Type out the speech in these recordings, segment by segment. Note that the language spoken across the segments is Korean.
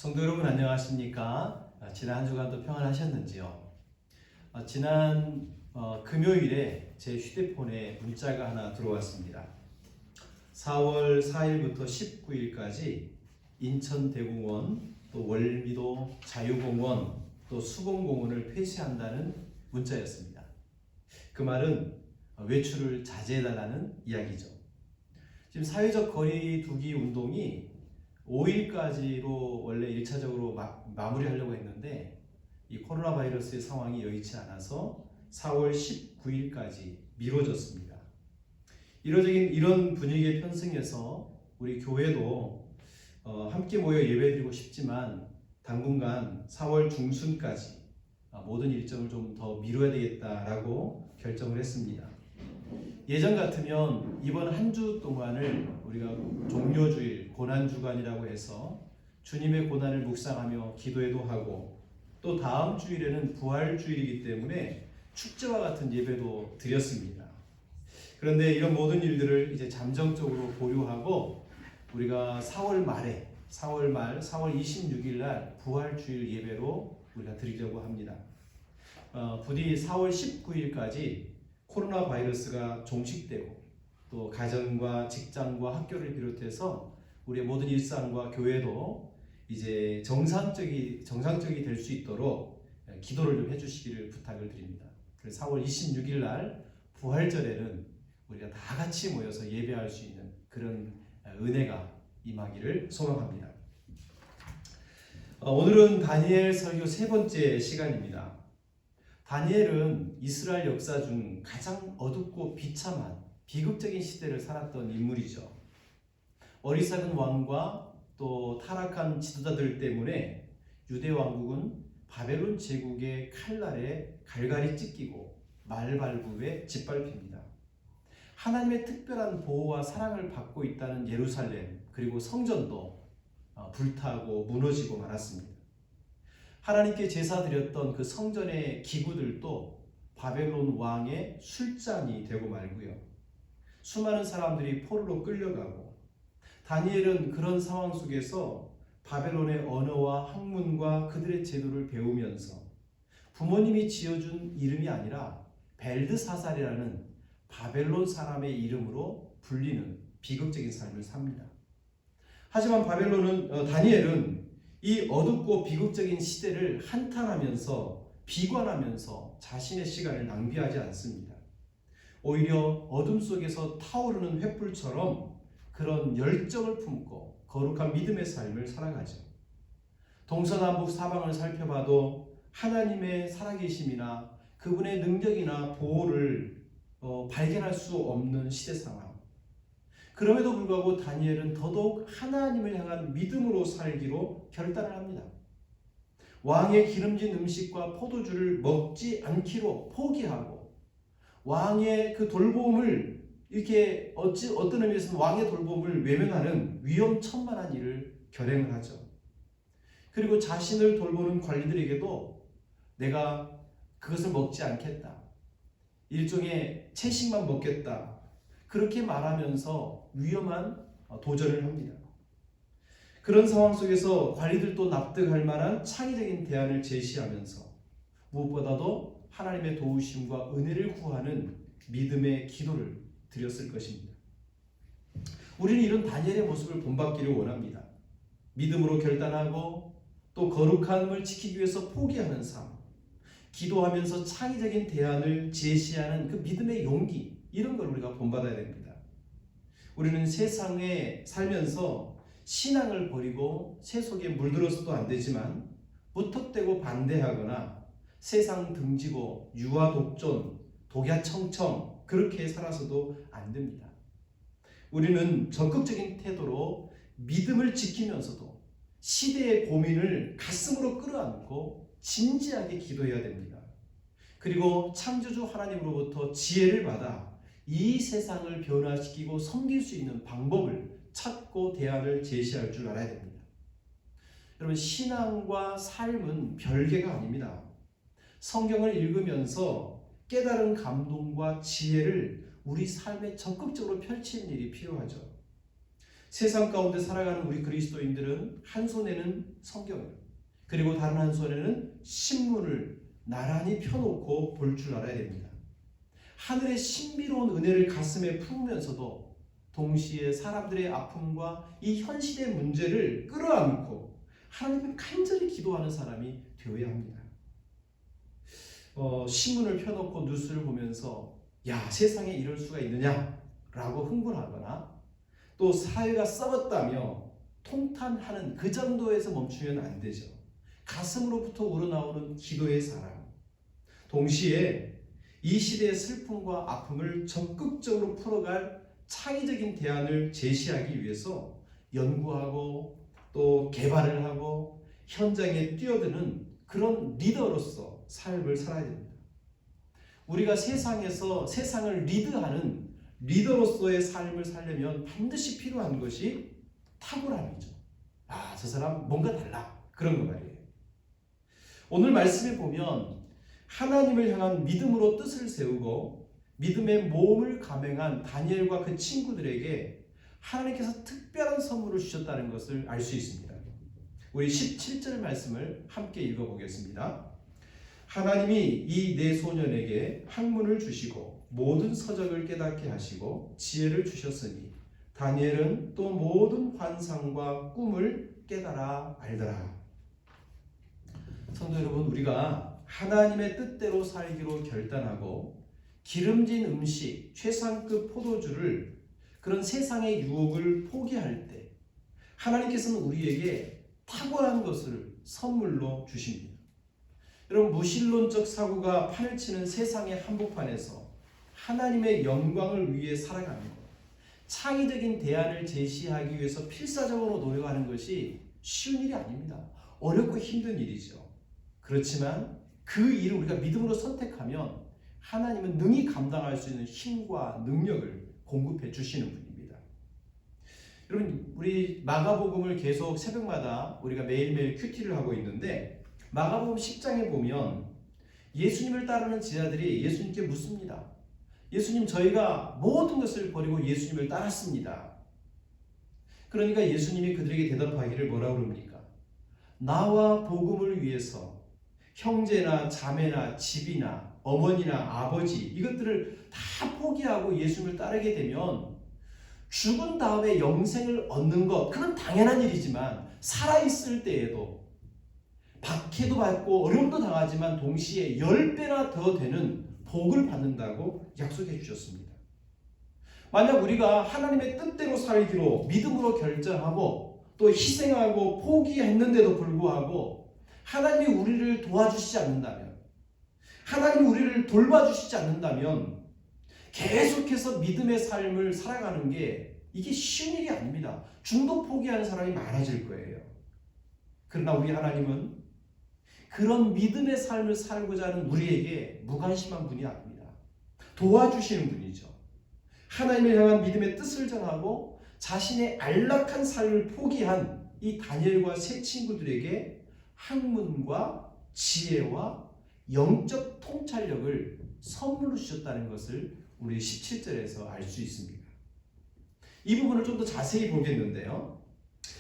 성도 여러분 안녕하십니까? 지난 한 주간도 평안하셨는지요? 지난 금요일에 제 휴대폰에 문자가 하나 들어왔습니다. 4월 4일부터 19일까지 인천대공원, 또 월미도 자유공원, 또 수공공원을 폐쇄한다는 문자였습니다. 그 말은 외출을 자제해달라는 이야기죠. 지금 사회적 거리 두기 운동이 5일까지로 원래 1차적으로 마무리하려고 했는데 이 코로나 바이러스의 상황이 여의치 않아서 4월 19일까지 미뤄졌습니다. 이런 분위기의 편승에서 우리 교회도 함께 모여 예배드리고 싶지만 당분간 4월 중순까지 모든 일정을 좀 더 미뤄야 되겠다라고 결정을 했습니다. 예전 같으면 이번 한 주 동안을 우리가 종료주일, 고난주간이라고 해서 주님의 고난을 묵상하며 기도회도 하고 또 다음 주일에는 부활주일이기 때문에 축제와 같은 예배도 드렸습니다. 그런데 이런 모든 일들을 이제 잠정적으로 보류하고 우리가 4월 말 26일 날 부활주일 예배로 우리가 드리려고 합니다. 부디 4월 19일까지 코로나 바이러스가 종식되고 또 가정과 직장과 학교를 비롯해서 우리의 모든 일상과 교회도 이제 정상적이 될 수 있도록 기도를 좀 해주시기를 부탁을 드립니다. 그래서 4월 26일 날 부활절에는 우리가 다 같이 모여서 예배할 수 있는 그런 은혜가 임하기를 소망합니다. 오늘은 다니엘 설교 세 번째 시간입니다. 다니엘은 이스라엘 역사 중 가장 어둡고 비참한 비극적인 시대를 살았던 인물이죠. 어리석은 왕과 또 타락한 지도자들 때문에 유대 왕국은 바벨론 제국의 칼날에 갈갈이 찢기고 말발굽에 짓밟힙니다. 하나님의 특별한 보호와 사랑을 받고 있다는 예루살렘 그리고 성전도 불타고 무너지고 말았습니다. 하나님께 제사 드렸던 그 성전의 기구들도 바벨론 왕의 술잔이 되고 말고요. 수많은 사람들이 포로로 끌려가고 다니엘은 그런 상황 속에서 바벨론의 언어와 학문과 그들의 제도를 배우면서 부모님이 지어준 이름이 아니라 벨드사살이라는 바벨론 사람의 이름으로 불리는 비극적인 삶을 삽니다. 하지만 다니엘은 이 어둡고 비극적인 시대를 한탄하면서 비관하면서 자신의 시간을 낭비하지 않습니다. 오히려 어둠 속에서 타오르는 횃불처럼 그런 열정을 품고 거룩한 믿음의 삶을 살아가죠. 동서남북 사방을 살펴봐도 하나님의 살아계심이나 그분의 능력이나 보호를 발견할 수 없는 시대 상황. 그럼에도 불구하고 다니엘은 더더욱 하나님을 향한 믿음으로 살기로 결단을 합니다. 왕의 기름진 음식과 포도주를 먹지 않기로 포기하고 왕의 그 돌봄을 이렇게 어떤 의미에서는 왕의 돌봄을 외면하는 위험천만한 일을 결행을 하죠. 그리고 자신을 돌보는 관리들에게도 내가 그것을 먹지 않겠다. 일종의 채식만 먹겠다. 그렇게 말하면서 위험한 도전을 합니다. 그런 상황 속에서 관리들도 납득할 만한 창의적인 대안을 제시하면서 무엇보다도 하나님의 도우심과 은혜를 구하는 믿음의 기도를 드렸을 것입니다. 우리는 이런 다니엘의 모습을 본받기를 원합니다. 믿음으로 결단하고 또 거룩함을 지키기 위해서 포기하는 삶, 기도하면서 창의적인 대안을 제시하는 그 믿음의 용기, 이런 걸 우리가 본받아야 됩니다. 우리는 세상에 살면서 신앙을 버리고 세속에 물들어서도 안 되지만 무턱대고 반대하거나 세상 등지고 유아독존, 독야청청 그렇게 살아서도 안 됩니다. 우리는 적극적인 태도로 믿음을 지키면서도 시대의 고민을 가슴으로 끌어안고 진지하게 기도해야 됩니다. 그리고 창조주 하나님으로부터 지혜를 받아 이 세상을 변화시키고 섬길 수 있는 방법을 찾고 대안을 제시할 줄 알아야 됩니다. 여러분, 신앙과 삶은 별개가 아닙니다. 성경을 읽으면서 깨달은 감동과 지혜를 우리 삶에 적극적으로 펼치는 일이 필요하죠. 세상 가운데 살아가는 우리 그리스도인들은 한 손에는 성경을, 그리고 다른 한 손에는 신문을 나란히 펴놓고 볼 줄 알아야 됩니다. 하늘의 신비로운 은혜를 가슴에 품으면서도 동시에 사람들의 아픔과 이 현실의 문제를 끌어안고 하나님을 간절히 기도하는 사람이 되어야 합니다. 신문을 펴놓고 뉴스를 보면서 야, 세상에 이럴 수가 있느냐라고 흥분하거나 또 사회가 썩었다며 통탄하는 그 정도에서 멈추면 안 되죠. 가슴으로부터 우러나오는 기도의 사랑, 동시에 이 시대의 슬픔과 아픔을 적극적으로 풀어갈 창의적인 대안을 제시하기 위해서 연구하고 또 개발을 하고 현장에 뛰어드는 그런 리더로서 삶을 살아야 됩니다. 우리가 세상에서 세상을 리드하는 리더로서의 삶을 살려면 반드시 필요한 것이 탁월함이죠. 아, 저 사람 뭔가 달라. 그런 거 말이에요. 오늘 말씀에 보면 하나님을 향한 믿음으로 뜻을 세우고 믿음의 모험을 감행한 다니엘과 그 친구들에게 하나님께서 특별한 선물을 주셨다는 것을 알 수 있습니다. 우리 17절 말씀을 함께 읽어보겠습니다. 하나님이 이 네 소년에게 학문을 주시고 모든 서적을 깨닫게 하시고 지혜를 주셨으니 다니엘은 또 모든 환상과 꿈을 깨달아 알더라. 성도 여러분, 우리가 하나님의 뜻대로 살기로 결단하고 기름진 음식, 최상급 포도주를 그런 세상의 유혹을 포기할 때 하나님께서는 우리에게 탁월한 것을 선물로 주십니다. 여러분, 무신론적 사고가 판을 치는 세상의 한복판에서 하나님의 영광을 위해 살아가는 것, 창의적인 대안을 제시하기 위해서 필사적으로 노력하는 것이 쉬운 일이 아닙니다. 어렵고 힘든 일이죠. 그렇지만 그 일을 우리가 믿음으로 선택하면 하나님은 능히 감당할 수 있는 힘과 능력을 공급해 주시는 분입니다. 여러분, 우리 마가복음을 계속 새벽마다 우리가 매일매일 큐티를 하고 있는데 마가복음 10장에 보면 예수님을 따르는 제자들이 예수님께 묻습니다. 예수님, 저희가 모든 것을 버리고 예수님을 따랐습니다. 그러니까 예수님이 그들에게 대답하기를 뭐라고 그럽니까? 나와 복음을 위해서 형제나 자매나 집이나 어머니나 아버지 이것들을 다 포기하고 예수님을 따르게 되면 죽은 다음에 영생을 얻는 것, 그건 당연한 일이지만 살아있을 때에도 박해도 받고 어려움도 당하지만 동시에 10배나 더 되는 복을 받는다고 약속해 주셨습니다. 만약 우리가 하나님의 뜻대로 살기로 믿음으로 결정하고 또 희생하고 포기했는데도 불구하고 하나님이 우리를 도와주시지 않는다면, 하나님이 우리를 돌봐주시지 않는다면 계속해서 믿음의 삶을 살아가는 게 이게 쉬운 일이 아닙니다. 중도 포기하는 사람이 많아질 거예요. 그러나 우리 하나님은 그런 믿음의 삶을 살고자 하는 우리에게 무관심한 분이 아닙니다. 도와주시는 분이죠. 하나님을 향한 믿음의 뜻을 전하고 자신의 안락한 삶을 포기한 이 다니엘과 세 친구들에게 학문과 지혜와 영적 통찰력을 선물로 주셨다는 것을 우리 17절에서 알 수 있습니다. 이 부분을 좀 더 자세히 보겠는데요.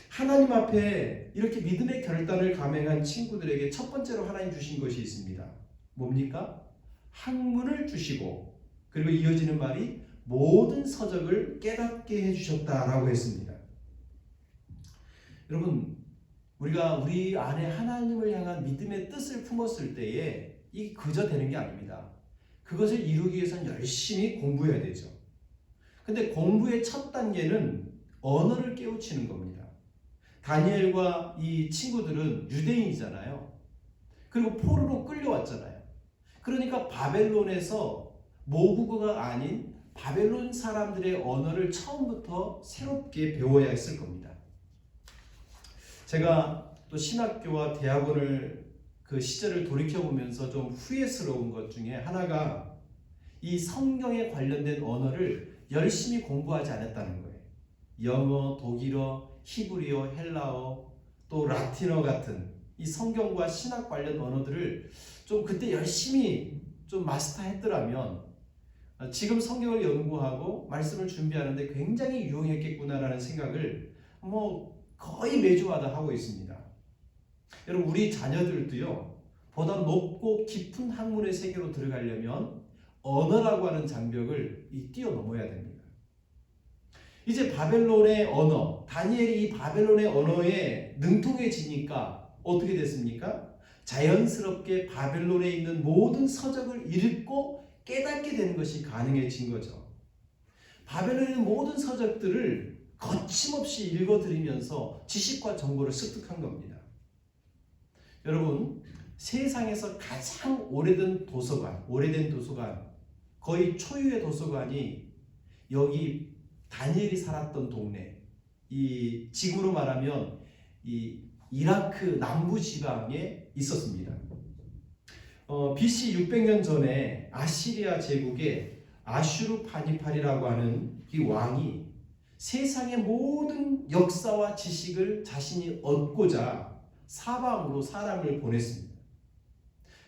하나님 앞에 이렇게 믿음의 결단을 감행한 친구들에게 첫 번째로 하나님 주신 것이 있습니다. 뭡니까? 학문을 주시고, 그리고 이어지는 말이 모든 서적을 깨닫게 해주셨다라고 했습니다. 여러분, 우리가 우리 안에 하나님을 향한 믿음의 뜻을 품었을 때에 이 그저 되는 게 아닙니다. 그것을 이루기 위해서는 열심히 공부해야 되죠. 근데 공부의 첫 단계는 언어를 깨우치는 겁니다. 다니엘과 이 친구들은 유대인이잖아요. 그리고 포로로 끌려왔잖아요. 그러니까 바벨론에서 모국어가 아닌 바벨론 사람들의 언어를 처음부터 새롭게 배워야 했을 겁니다. 제가 또 신학교와 대학원을 그 시절을 돌이켜보면서 좀 후회스러운 것 중에 하나가 이 성경에 관련된 언어를 열심히 공부하지 않았다는 거예요. 영어, 독일어, 히브리어, 헬라어, 또 라틴어 같은 이 성경과 신학 관련 언어들을 좀 그때 열심히 좀 마스터했더라면 지금 성경을 연구하고 말씀을 준비하는데 굉장히 유용했겠구나라는 생각을 거의 매주마다 하고 있습니다. 여러분, 우리 자녀들도요, 보다 높고 깊은 학문의 세계로 들어가려면 언어라고 하는 장벽을 뛰어넘어야 됩니다. 이제 바벨론의 언어, 다니엘이 이 바벨론의 언어에 능통해지니까 어떻게 됐습니까? 자연스럽게 바벨론에 있는 모든 서적을 읽고 깨닫게 되는 것이 가능해진 거죠. 바벨론에 있는 모든 서적들을 거침없이 읽어드리면서 지식과 정보를 습득한 겁니다. 여러분, 세상에서 가장 오래된 도서관, 거의 초유의 도서관이 여기 다니엘이 살았던 동네, 이 지금으로 말하면 이 이라크 남부 지방에 있었습니다. BC 600년 전에 아시리아 제국의 아슈르파니팔이라고 하는 이 왕이 세상의 모든 역사와 지식을 자신이 얻고자 사방으로 사람을 보냈습니다.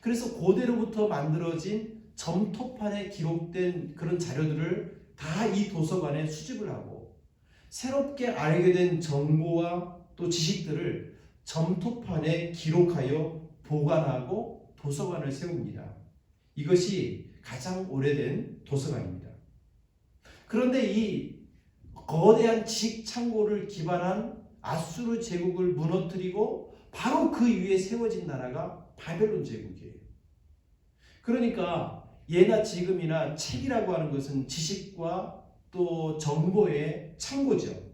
그래서 고대로부터 만들어진 점토판에 기록된 그런 자료들을 다 이 도서관에 수집을 하고 새롭게 알게 된 정보와 또 지식들을 점토판에 기록하여 보관하고 도서관을 세웁니다. 이것이 가장 오래된 도서관입니다. 그런데 이 거대한 지식 창고를 기반한 아수르 제국을 무너뜨리고 바로 그 위에 세워진 나라가 바벨론 제국이에요. 그러니까 예나 지금이나 책이라고 하는 것은 지식과 또 정보의 창고죠.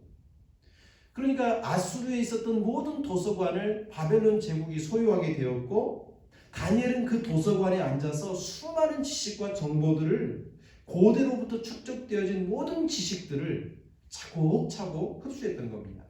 그러니까 아수르에 있었던 모든 도서관을 바벨론 제국이 소유하게 되었고, 다니엘은 그 도서관에 앉아서 수많은 지식과 정보들을, 고대로부터 축적되어진 모든 지식들을 차곡차곡 흡수했던 겁니다.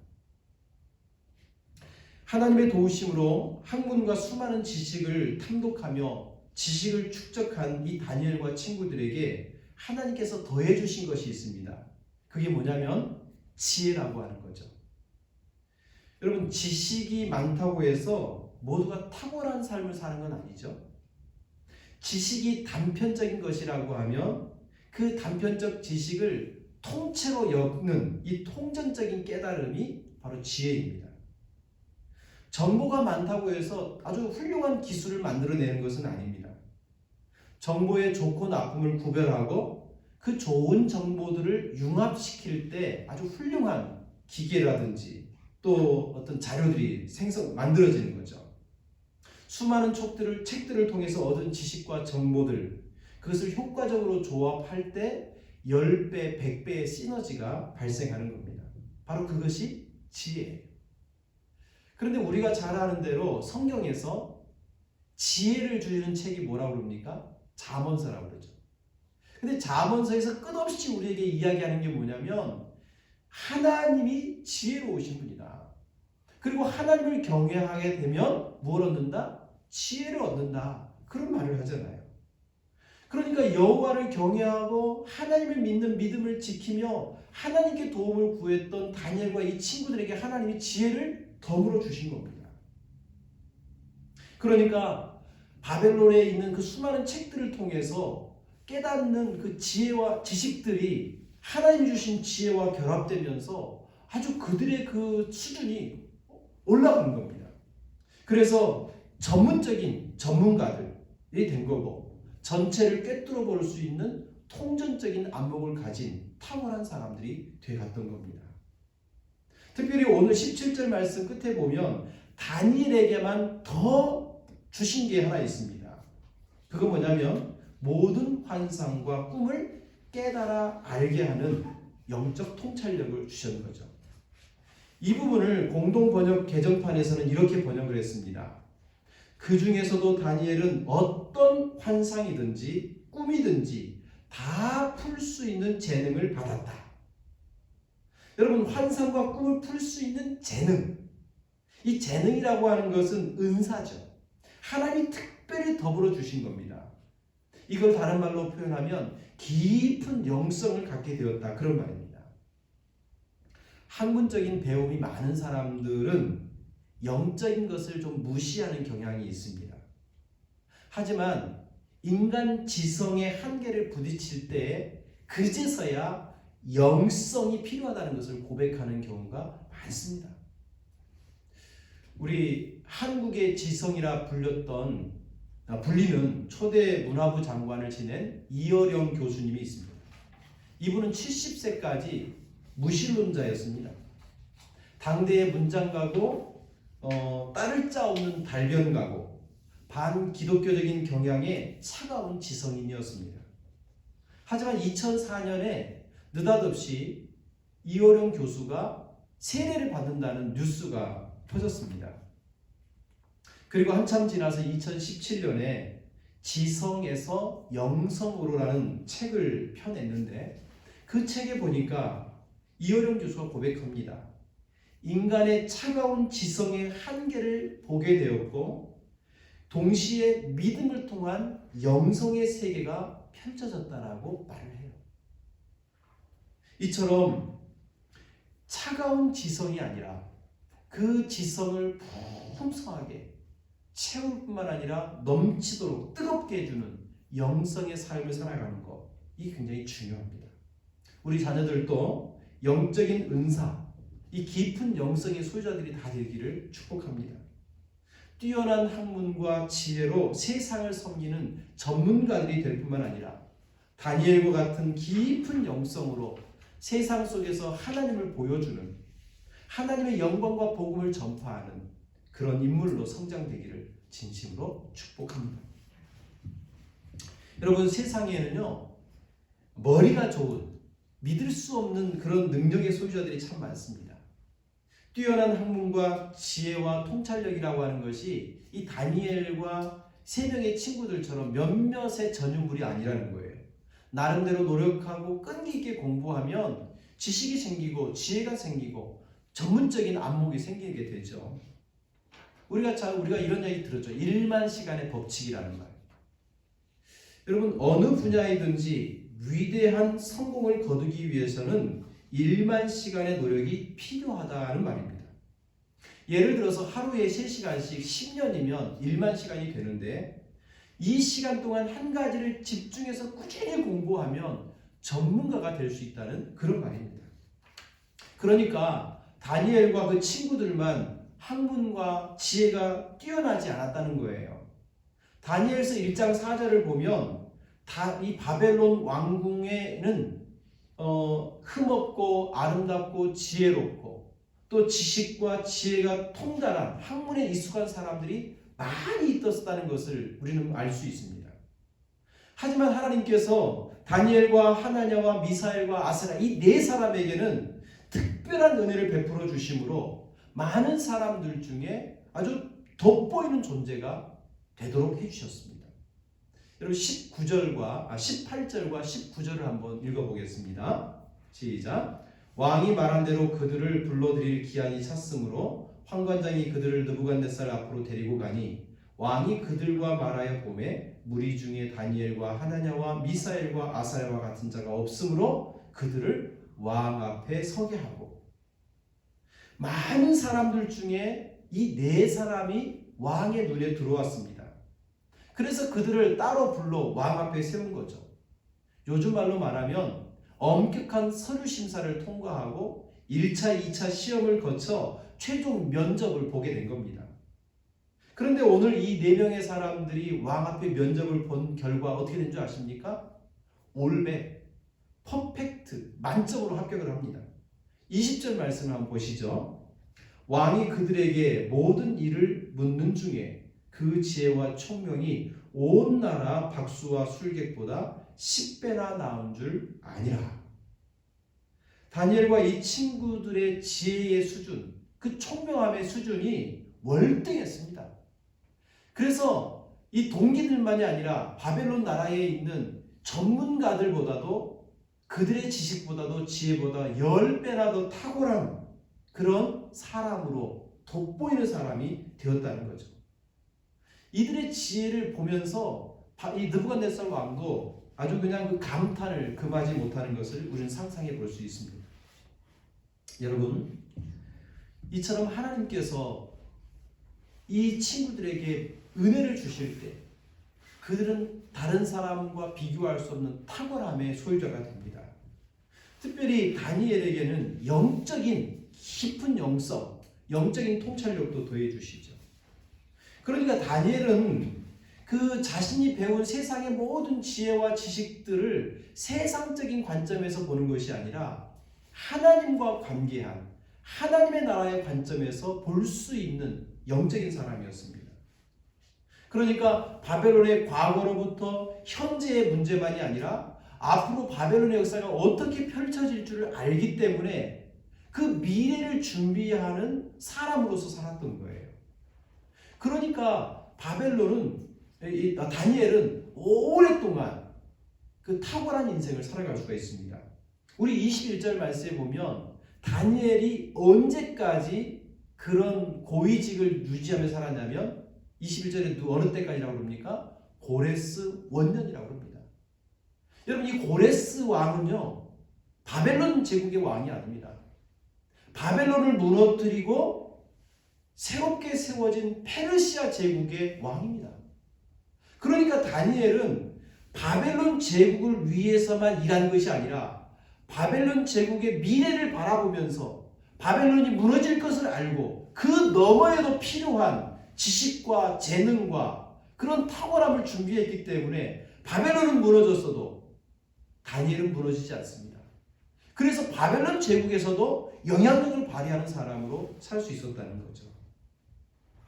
하나님의 도우심으로 학문과 수많은 지식을 탐독하며 지식을 축적한 이 다니엘과 친구들에게 하나님께서 더해 주신 것이 있습니다. 그게 뭐냐면 지혜라고 하는 거죠. 여러분, 지식이 많다고 해서 모두가 탁월한 삶을 사는 건 아니죠. 지식이 단편적인 것이라고 하면 그 단편적 지식을 통째로 엮는 이 통전적인 깨달음이 바로 지혜입니다. 정보가 많다고 해서 아주 훌륭한 기술을 만들어내는 것은 아닙니다. 정보의 좋고 나쁨을 구별하고 그 좋은 정보들을 융합시킬 때 아주 훌륭한 기계라든지 또 어떤 자료들이 만들어지는 거죠. 수많은 책들을 통해서 얻은 지식과 정보들, 그것을 효과적으로 조합할 때 10배, 100배의 시너지가 발생하는 겁니다. 바로 그것이 지혜예요. 그런데 우리가 잘 아는 대로 성경에서 지혜를 주는 책이 뭐라고 그럽니까? 잠언서라고 그러죠. 근데 잠언서에서 끝없이 우리에게 이야기하는 게 뭐냐면 하나님이 지혜로우신 분이다. 그리고 하나님을 경외하게 되면 뭘 얻는다? 지혜를 얻는다. 그런 말을 하잖아요. 그러니까 여호와를 경외하고 하나님을 믿는 믿음을 지키며 하나님께 도움을 구했던 다니엘과 이 친구들에게 하나님이 지혜를 덤으로 주신 겁니다. 그러니까 바벨론에 있는 그 수많은 책들을 통해서 깨닫는 그 지혜와 지식들이 하나님 주신 지혜와 결합되면서 아주 그들의 그 수준이 올라가는 겁니다. 그래서 전문적인 전문가들이 된 거고, 전체를 꿰뚫어 볼 수 있는 통전적인 안목을 가진 탁월한 사람들이 되어갔던 겁니다. 특별히 오늘 17절 말씀 끝에 보면 다니엘에게만 더 주신 게 하나 있습니다. 그건 뭐냐면 모든 환상과 꿈을 깨달아 알게 하는 영적 통찰력을 주신 거죠. 이 부분을 공동번역 개정판에서는 이렇게 번역을 했습니다. 그 중에서도 다니엘은 어떤 환상이든지 꿈이든지 다 풀 수 있는 재능을 받았다. 여러분, 환상과 꿈을 풀 수 있는 재능, 이 재능이라고 하는 것은 은사죠. 하나님이 특별히 더불어 주신 겁니다. 이걸 다른 말로 표현하면 깊은 영성을 갖게 되었다, 그런 말입니다. 학문적인 배움이 많은 사람들은 영적인 것을 좀 무시하는 경향이 있습니다. 하지만 인간 지성의 한계를 부딪힐 때 그제서야 영성이 필요하다는 것을 고백하는 경우가 많습니다. 우리 한국의 지성이라 불리는 초대 문화부 장관을 지낸 이어령 교수님이 있습니다. 이분은 70세까지 무신론자였습니다. 당대의 문장가고 따를 자 없는 달변가고 반기독교적인 경향의 차가운 지성인이었습니다. 하지만 2004년에 느닷없이 이어령 교수가 세례를 받는다는 뉴스가 퍼졌습니다. 그리고 한참 지나서 2017년에 지성에서 영성으로라는 책을 펴냈는데 그 책에 보니까 이어령 교수가 고백합니다. 인간의 차가운 지성의 한계를 보게 되었고 동시에 믿음을 통한 영성의 세계가 펼쳐졌다라고 말을 해요. 이처럼 차가운 지성이 아니라 그 지성을 풍성하게 채울 뿐만 아니라 넘치도록 뜨겁게 해주는 영성의 삶을 살아가는 것, 이 굉장히 중요합니다. 우리 자녀들도 영적인 은사, 이 깊은 영성의 소유자들이 다 되기를 축복합니다. 뛰어난 학문과 지혜로 세상을 섬기는 전문가들이 될 뿐만 아니라 다니엘과 같은 깊은 영성으로 세상 속에서 하나님을 보여주는, 하나님의 영광과 복음을 전파하는 그런 인물로 성장되기를 진심으로 축복합니다. 여러분, 세상에는요 머리가 좋은, 믿을 수 없는 그런 능력의 소유자들이 참 많습니다. 뛰어난 학문과 지혜와 통찰력이라고 하는 것이 이 다니엘과 세 명의 친구들처럼 몇몇의 전유물이 아니라는 거예요. 나름대로 노력하고 끈기 있게 공부하면 지식이 생기고 지혜가 생기고 전문적인 안목이 생기게 되죠. 우리가 이런 얘기 들었죠. 1만 시간의 법칙이라는 말. 여러분, 어느 분야이든지 위대한 성공을 거두기 위해서는 1만 시간의 노력이 필요하다는 말입니다. 예를 들어서 하루에 3시간씩 10년이면 1만 시간이 되는데 이 시간 동안 한 가지를 집중해서 꾸준히 공부하면 전문가가 될 수 있다는 그런 말입니다. 그러니까 다니엘과 그 친구들만 학문과 지혜가 뛰어나지 않았다는 거예요. 다니엘서 1장 4절을 보면 이 바벨론 왕궁에는 흠없고 아름답고 지혜롭고 또 지식과 지혜가 통달한 학문에 익숙한 사람들이 많이 있었다는 것을 우리는 알 수 있습니다. 하지만 하나님께서 다니엘과 하나냐와 미사엘과 아스라 이 네 사람에게는 특별한 은혜를 베풀어 주심으로 많은 사람들 중에 아주 돋보이는 존재가 되도록 해주셨습니다. 여러분 18절과 19절을 한번 읽어보겠습니다. 시작. 왕이 말한 대로 그들을 불러들일 기한이 찼으므로 환관장이 그들을 느부갓네살 앞으로 데리고 가니 왕이 그들과 말하여 보매 무리 중에 다니엘과 하나냐와 미사엘과 아사야와 같은 자가 없으므로 그들을 왕 앞에 서게 하고 많은 사람들 중에 이 네 사람이 왕의 눈에 들어왔습니다. 그래서 그들을 따로 불러 왕 앞에 세운 거죠. 요즘 말로 말하면 엄격한 서류 심사를 통과하고 1차, 2차 시험을 거쳐 최종 면접을 보게 된 겁니다. 그런데 오늘 이 4명의 사람들이 왕 앞에 면접을 본 결과 어떻게 된 줄 아십니까? 올백, 퍼펙트, 만점으로 합격을 합니다. 20절 말씀을 한번 보시죠. 왕이 그들에게 모든 일을 묻는 중에 그 지혜와 총명이 온 나라 박수와 술객보다 10배나 나은 줄 아니라. 다니엘과 이 친구들의 지혜의 수준, 그 총명함의 수준이 월등했습니다. 그래서 이 동기들만이 아니라 바벨론 나라에 있는 전문가들보다도 그들의 지식보다도 지혜보다 10배나 더 탁월한 그런 사람으로 돋보이는 사람이 되었다는 거죠. 이들의 지혜를 보면서 이 느부갓네살 왕도 아주 그냥 그 감탄을 금하지 못하는 것을 우리는 상상해 볼 수 있습니다. 여러분, 이처럼 하나님께서 이 친구들에게 은혜를 주실 때 그들은 다른 사람과 비교할 수 없는 탁월함의 소유자가 됩니다. 특별히 다니엘에게는 영적인 깊은 영성, 영적인 통찰력도 더해 주시죠. 그러니까 다니엘은 그 자신이 배운 세상의 모든 지혜와 지식들을 세상적인 관점에서 보는 것이 아니라 하나님과 관계한 하나님의 나라의 관점에서 볼 수 있는 영적인 사람이었습니다. 그러니까 바벨론의 과거로부터 현재의 문제만이 아니라 앞으로 바벨론의 역사가 어떻게 펼쳐질 줄을 알기 때문에 그 미래를 준비하는 사람으로서 살았던 거예요. 그러니까 다니엘은 오랫동안 그 탁월한 인생을 살아갈 수가 있습니다. 우리 21절 말씀에 보면 다니엘이 언제까지 그런 고위직을 유지하며 살았냐면 21절에 어느 때까지라고 그럽니까? 고레스 원년이라고 합니다. 여러분, 이 고레스 왕은요, 바벨론 제국의 왕이 아닙니다. 바벨론을 무너뜨리고 새롭게 세워진 페르시아 제국의 왕입니다. 그러니까 다니엘은 바벨론 제국을 위해서만 일한 것이 아니라 바벨론 제국의 미래를 바라보면서 바벨론이 무너질 것을 알고 그 너머에도 필요한 지식과 재능과 그런 탁월함을 준비했기 때문에 바벨론은 무너졌어도 다니엘은 무너지지 않습니다. 그래서 바벨론 제국에서도 영향력을 발휘하는 사람으로 살 수 있었다는 거죠.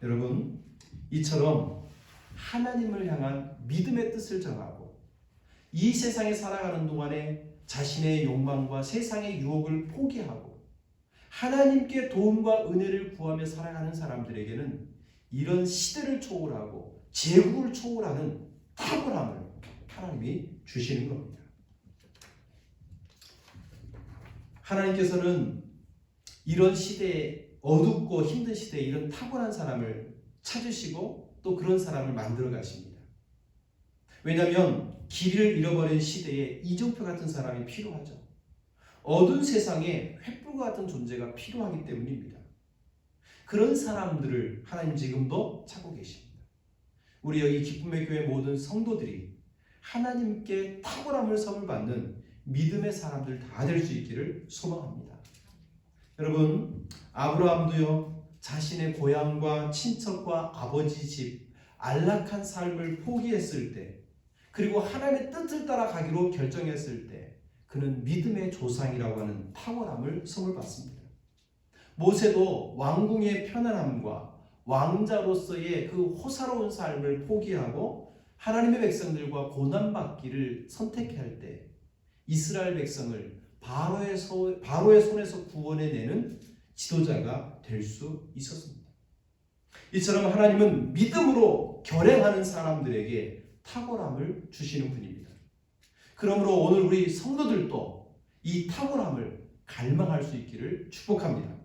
여러분, 이처럼 하나님을 향한 믿음의 뜻을 정하고 이 세상에 살아가는 동안에 자신의 욕망과 세상의 유혹을 포기하고 하나님께 도움과 은혜를 구하며 살아가는 사람들에게는 이런 시대를 초월하고 제국을 초월하는 탁월함을 하나님이 주시는 겁니다. 하나님께서는 이런 시대에, 어둡고 힘든 시대에 이런 탁월한 사람을 찾으시고 또 그런 사람을 만들어 가십니다. 왜냐하면 길을 잃어버린 시대에 이정표 같은 사람이 필요하죠. 어두운 세상에 횃불과 같은 존재가 필요하기 때문입니다. 그런 사람들을 하나님 지금도 찾고 계십니다. 우리 여기 기쁨의 교회 모든 성도들이 하나님께 탁월함을 선물 받는 믿음의 사람들 다 될 수 있기를 소망합니다. 여러분, 아브라함도요, 자신의 고향과 친척과 아버지 집, 안락한 삶을 포기했을 때, 그리고 하나님의 뜻을 따라가기로 결정했을 때 그는 믿음의 조상이라고 하는 탁월함을 선물 받습니다. 모세도 왕궁의 편안함과 왕자로서의 그 호사로운 삶을 포기하고 하나님의 백성들과 고난받기를 선택할 때 이스라엘 백성을 바로의 손에서 구원해내는 지도자가 될 수 있었습니다. 이처럼 하나님은 믿음으로 결행하는 사람들에게 탁월함을 주시는 분입니다. 그러므로 오늘 우리 성도들도 이 탁월함을 갈망할 수 있기를 축복합니다.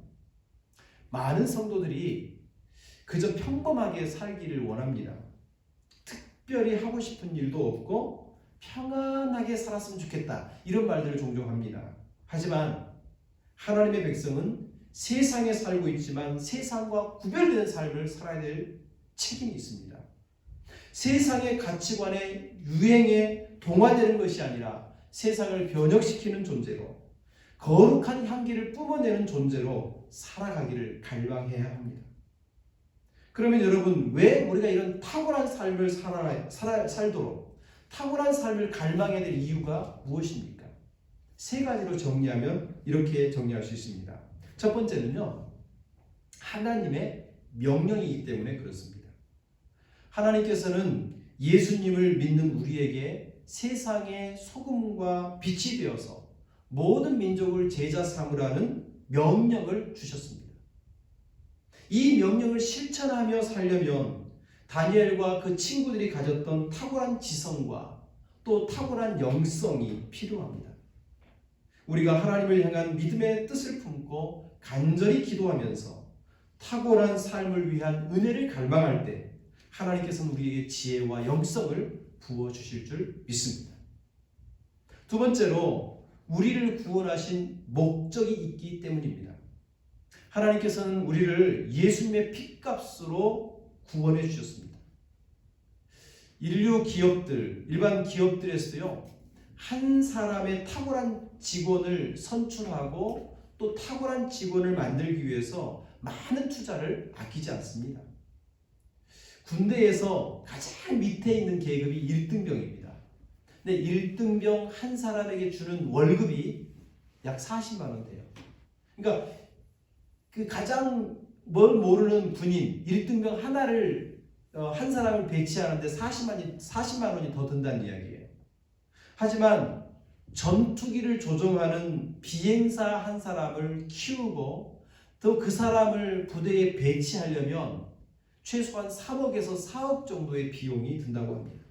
많은 성도들이 그저 평범하게 살기를 원합니다. 특별히 하고 싶은 일도 없고 평안하게 살았으면 좋겠다, 이런 말들을 종종 합니다. 하지만 하나님의 백성은 세상에 살고 있지만 세상과 구별되는 삶을 살아야 될 책임이 있습니다. 세상의 가치관에 유행에 동화되는 것이 아니라 세상을 변혁시키는 존재로, 거룩한 향기를 뿜어내는 존재로 살아가기를 갈망해야 합니다. 그러면 여러분, 왜 우리가 이런 탁월한 삶을 살도록 탁월한 삶을 갈망해야 될 이유가 무엇입니까? 세 가지로 정리하면 이렇게 정리할 수 있습니다. 첫 번째는요, 하나님의 명령이기 때문에 그렇습니다. 하나님께서는 예수님을 믿는 우리에게 세상의 소금과 빛이 되어서 모든 민족을 제자 삼으라는 명령을 주셨습니다. 이 명령을 실천하며 살려면 다니엘과 그 친구들이 가졌던 탁월한 지성과 또 탁월한 영성이 필요합니다. 우리가 하나님을 향한 믿음의 뜻을 품고 간절히 기도하면서 탁월한 삶을 위한 은혜를 갈망할 때 하나님께서는 우리에게 지혜와 영성을 부어주실 줄 믿습니다. 두 번째로, 우리를 구원하신 목적이 있기 때문입니다. 하나님께서는 우리를 예수님의 핏값으로 구원해 주셨습니다. 인류 기업들, 일반 기업들에서도요, 한 사람의 탁월한 직원을 선출하고 또 탁월한 직원을 만들기 위해서 많은 투자를 아끼지 않습니다. 군대에서 가장 밑에 있는 계급이 1등병입니다. 근데 1등병 한 사람에게 주는 월급이 약 40만 원 돼요. 그러니까 그 가장 뭘 모르는 군인 1등병 하나를 한 사람을 배치하는데 40만 원이 더 든다는 이야기예요. 하지만 전투기를 조종하는 비행사 한 사람을 키우고 또 그 사람을 부대에 배치하려면 최소한 3억에서 4억 정도의 비용이 든다고 합니다.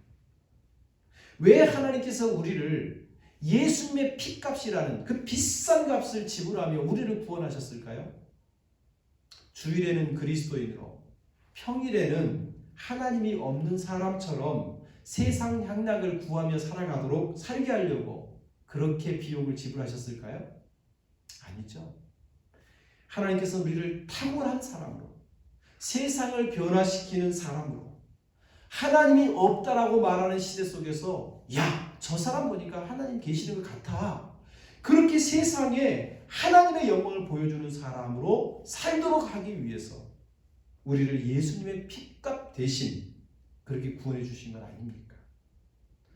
왜 하나님께서 우리를 예수님의 피값이라는 그 비싼 값을 지불하며 우리를 구원하셨을까요? 주일에는 그리스도인으로, 평일에는 하나님이 없는 사람처럼 세상 향락을 구하며 살게 하려고 그렇게 비용을 지불하셨을까요? 아니죠. 하나님께서 우리를 탁월한 사람으로, 세상을 변화시키는 사람으로, 하나님이 없다라고 말하는 시대 속에서 야, 저 사람 보니까 하나님 계시는 것 같아, 그렇게 세상에 하나님의 영광을 보여주는 사람으로 살도록 하기 위해서 우리를 예수님의 피값 대신 그렇게 구원해 주신 건 아닙니까?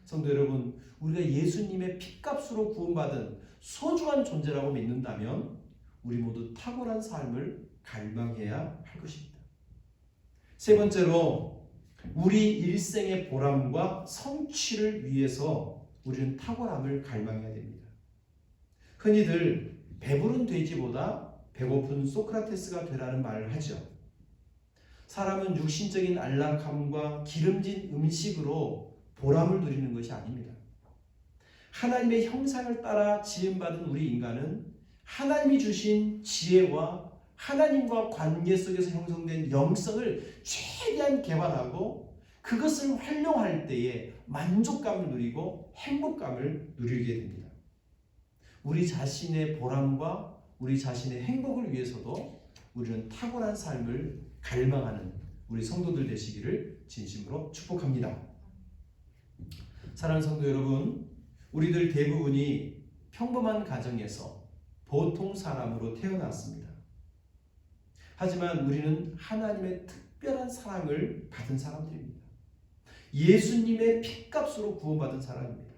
성도 여러분, 우리가 예수님의 피값으로 구원받은 소중한 존재라고 믿는다면 우리 모두 탁월한 삶을 갈망해야 할 것입니다. 세 번째로, 우리 일생의 보람과 성취를 위해서 우리는 탁월함을 갈망해야 됩니다. 흔히들 배부른 돼지보다 배고픈 소크라테스가 되라는 말을 하죠. 사람은 육신적인 안락함과 기름진 음식으로 보람을 누리는 것이 아닙니다. 하나님의 형상을 따라 지음받은 우리 인간은 하나님이 주신 지혜와 하나님과 관계 속에서 형성된 영성을 최대한 개발하고 그것을 활용할 때에 만족감을 누리고 행복감을 누리게 됩니다. 우리 자신의 보람과 우리 자신의 행복을 위해서도 우리는 탁월한 삶을 갈망하는 우리 성도들 되시기를 진심으로 축복합니다. 사랑하는 성도 여러분, 우리들 대부분이 평범한 가정에서 보통 사람으로 태어났습니다. 하지만 우리는 하나님의 특별한 사랑을 받은 사람들입니다. 예수님의 피값으로 구원받은 사람입니다.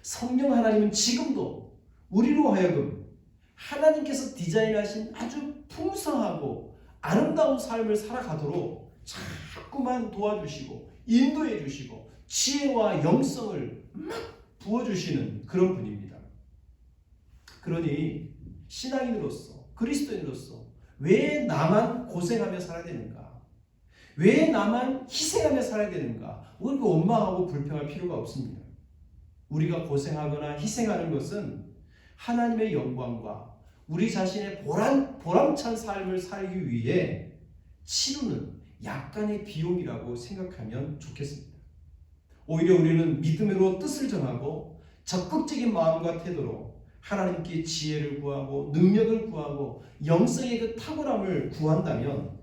성령 하나님은 지금도 우리로 하여금 하나님께서 디자인하신 아주 풍성하고 아름다운 삶을 살아가도록 자꾸만 도와주시고 인도해 주시고 지혜와 영성을 막 부어주시는 그런 분입니다. 그러니 신앙인으로서, 그리스도인으로서 왜 나만 고생하며 살아야 되는가? 왜 나만 희생하며 살아야 되는가? 우리가 원망하고 불평할 필요가 없습니다. 우리가 고생하거나 희생하는 것은 하나님의 영광과 우리 자신의 보람찬 삶을 살기 위해 치르는 약간의 비용이라고 생각하면 좋겠습니다. 오히려 우리는 믿음으로 뜻을 정하고 적극적인 마음과 태도로 하나님께 지혜를 구하고 능력을 구하고 영성의 그 탁월함을 구한다면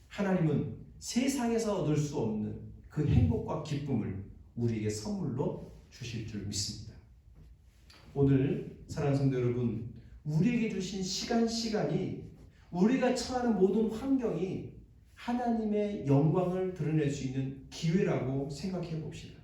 하나님은 세상에서 얻을 수 없는 그 행복과 기쁨을 우리에게 선물로 주실 줄 믿습니다. 오늘 사랑하는 성도 여러분, 우리에게 주신 시간이 우리가 처하는 모든 환경이 하나님의 영광을 드러낼 수 있는 기회라고 생각해 봅시다.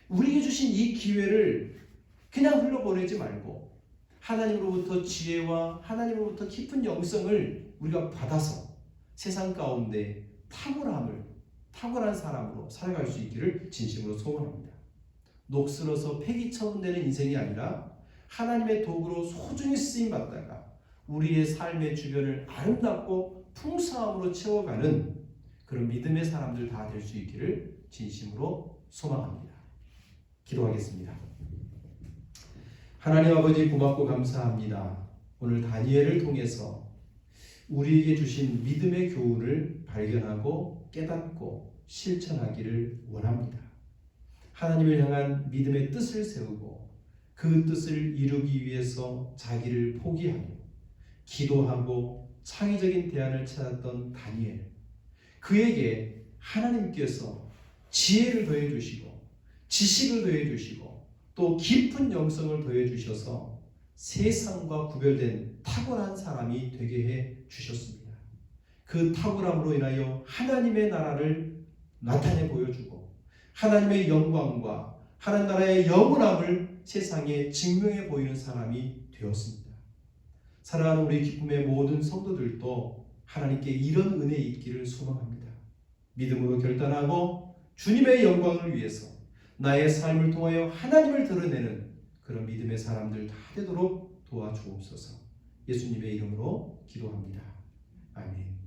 우리에게 주신 이 기회를 그냥 흘러보내지 말고 하나님으로부터 지혜와 하나님으로부터 깊은 영성을 우리가 받아서 세상 가운데 탁월한 사람으로 살아갈 수 있기를 진심으로 소원합니다. 녹슬어서 폐기처분 되는 인생이 아니라 하나님의 도구로 소중히 쓰임받다가 우리의 삶의 주변을 아름답고 풍성함으로 채워가는 그런 믿음의 사람들 다 될 수 있기를 진심으로 소망합니다. 기도하겠습니다. 하나님 아버지, 고맙고 감사합니다. 오늘 다니엘을 통해서 우리에게 주신 믿음의 교훈을 발견하고 깨닫고 실천하기를 원합니다. 하나님을 향한 믿음의 뜻을 세우고 그 뜻을 이루기 위해서 자기를 포기하며 기도하고 창의적인 대안을 찾았던 다니엘, 그에게 하나님께서 지혜를 더해 주시고 지식을 더해 주시고 또 깊은 영성을 더해 주셔서 세상과 구별된 탁월한 사람이 되게 해 주셨습니다. 그 탁월함으로 인하여 하나님의 나라를 나타내 보여주고 하나님의 영광과 하나님 나라의 영원함을 세상에 증명해 보이는 사람이 되었습니다. 사랑하는 우리 기쁨의 모든 성도들도 하나님께 이런 은혜 있기를 소망합니다. 믿음으로 결단하고 주님의 영광을 위해서 나의 삶을 통하여 하나님을 드러내는 그런 믿음의 사람들 다 되도록 도와주옵소서. 예수님의 이름으로 기도합니다. 아멘.